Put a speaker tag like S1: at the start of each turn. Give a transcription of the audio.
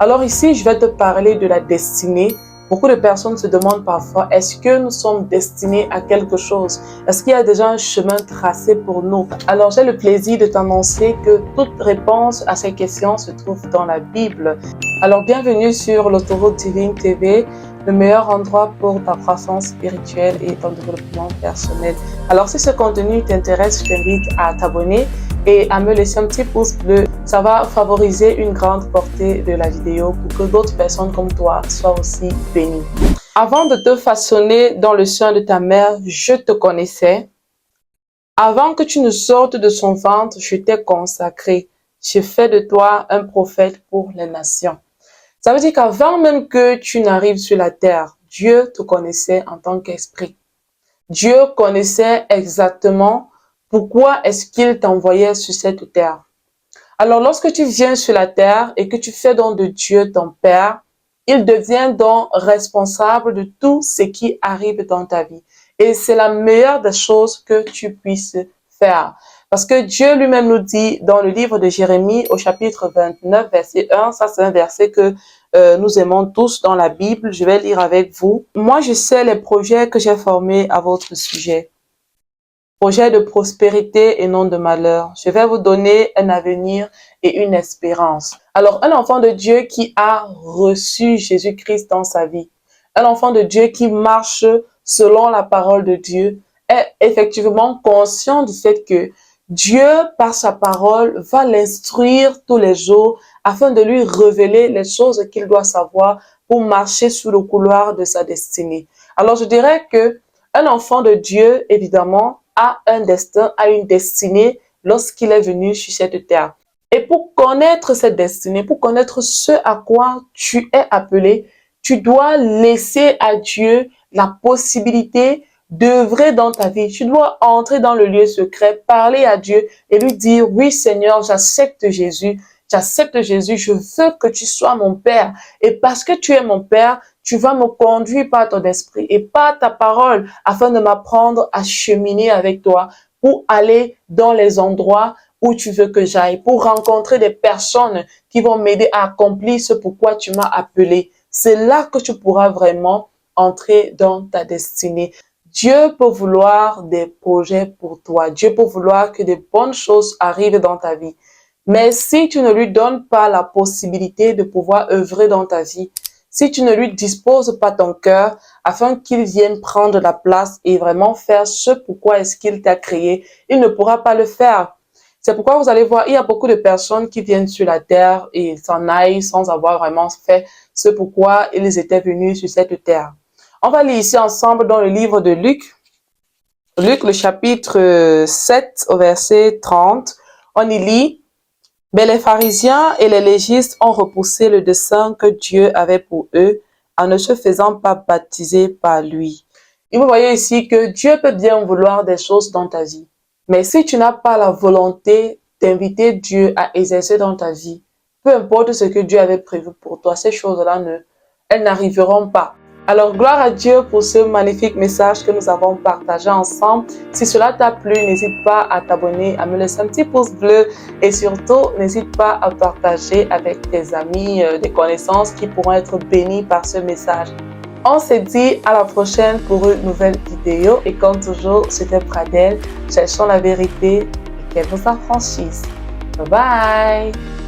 S1: Alors ici, je vais te parler de la destinée. Beaucoup de personnes se demandent parfois, est-ce que nous sommes destinés à quelque chose? Est-ce qu'il y a déjà un chemin tracé pour nous? Alors j'ai le plaisir de t'annoncer que toute réponse à ces questions se trouve dans la Bible. Alors bienvenue sur l'autoroute Divine TV, le meilleur endroit pour ta croissance spirituelle et ton développement personnel. Alors si ce contenu t'intéresse, je t'invite à t'abonner et à me laisser un petit pouce bleu. Ça va favoriser une grande portée de la vidéo pour que d'autres personnes comme toi soient aussi bénies. Avant de te façonner dans le sein de ta mère, je te connaissais. Avant que tu ne sortes de son ventre, je t'ai consacré. J'ai fait de toi un prophète pour les nations. Ça veut dire qu'avant même que tu n'arrives sur la terre, Dieu te connaissait en tant qu'esprit. Dieu connaissait exactement pourquoi est-ce qu'il t'envoyait sur cette terre. Alors, lorsque tu viens sur la terre et que tu fais don de Dieu ton Père, il devient donc responsable de tout ce qui arrive dans ta vie. Et c'est la meilleure des choses que tu puisses faire. Parce que Dieu lui-même nous dit dans le livre de Jérémie au chapitre 29, verset 1, ça c'est un verset que nous aimons tous dans la Bible. Je vais lire avec vous. Moi, je sais les projets que j'ai formés à votre sujet. Projet de prospérité et non de malheur. Je vais vous donner un avenir et une espérance. Alors, un enfant de Dieu qui a reçu Jésus-Christ dans sa vie, un enfant de Dieu qui marche selon la parole de Dieu, est effectivement conscient du fait que Dieu, par sa parole, va l'instruire tous les jours afin de lui révéler les choses qu'il doit savoir pour marcher sur le couloir de sa destinée. Alors, je dirais que un enfant de Dieu, évidemment, a un destin, a une destinée lorsqu'il est venu sur cette terre. Et pour connaître cette destinée, pour connaître ce à quoi tu es appelé, tu dois laisser à Dieu la possibilité d'œuvrer dans ta vie. Tu dois entrer dans le lieu secret, parler à Dieu et lui dire, oui Seigneur, j'accepte Jésus, je veux que tu sois mon Père. Et parce que tu es mon Père, tu vas me conduire par ton esprit et par ta parole afin de m'apprendre à cheminer avec toi pour aller dans les endroits où tu veux que j'aille, pour rencontrer des personnes qui vont m'aider à accomplir ce pourquoi tu m'as appelé. C'est là que tu pourras vraiment entrer dans ta destinée. Dieu peut vouloir des projets pour toi. Dieu peut vouloir que des bonnes choses arrivent dans ta vie. Mais si tu ne lui donnes pas la possibilité de pouvoir œuvrer dans ta vie, si tu ne lui disposes pas ton cœur afin qu'il vienne prendre la place et vraiment faire ce pourquoi est-ce qu'il t'a créé, il ne pourra pas le faire. C'est pourquoi vous allez voir, il y a beaucoup de personnes qui viennent sur la terre et s'en aillent sans avoir vraiment fait ce pourquoi ils étaient venus sur cette terre. On va lire ici ensemble dans le livre de Luc. Luc, le chapitre 7 au verset 30. On y lit. Mais les pharisiens et les légistes ont repoussé le dessein que Dieu avait pour eux en ne se faisant pas baptiser par lui. Et vous voyez ici que Dieu peut bien vouloir des choses dans ta vie. Mais si tu n'as pas la volonté d'inviter Dieu à exercer dans ta vie, peu importe ce que Dieu avait prévu pour toi, ces choses-là, elles n'arriveront pas. Alors, gloire à Dieu pour ce magnifique message que nous avons partagé ensemble. Si cela t'a plu, n'hésite pas à t'abonner, à me laisser un petit pouce bleu et surtout, n'hésite pas à partager avec tes amis, des connaissances qui pourront être bénis par ce message. On se dit à la prochaine pour une nouvelle vidéo et comme toujours, c'était Pradelle. Cherchons la vérité et qu'elle vous affranchisse. Bye bye!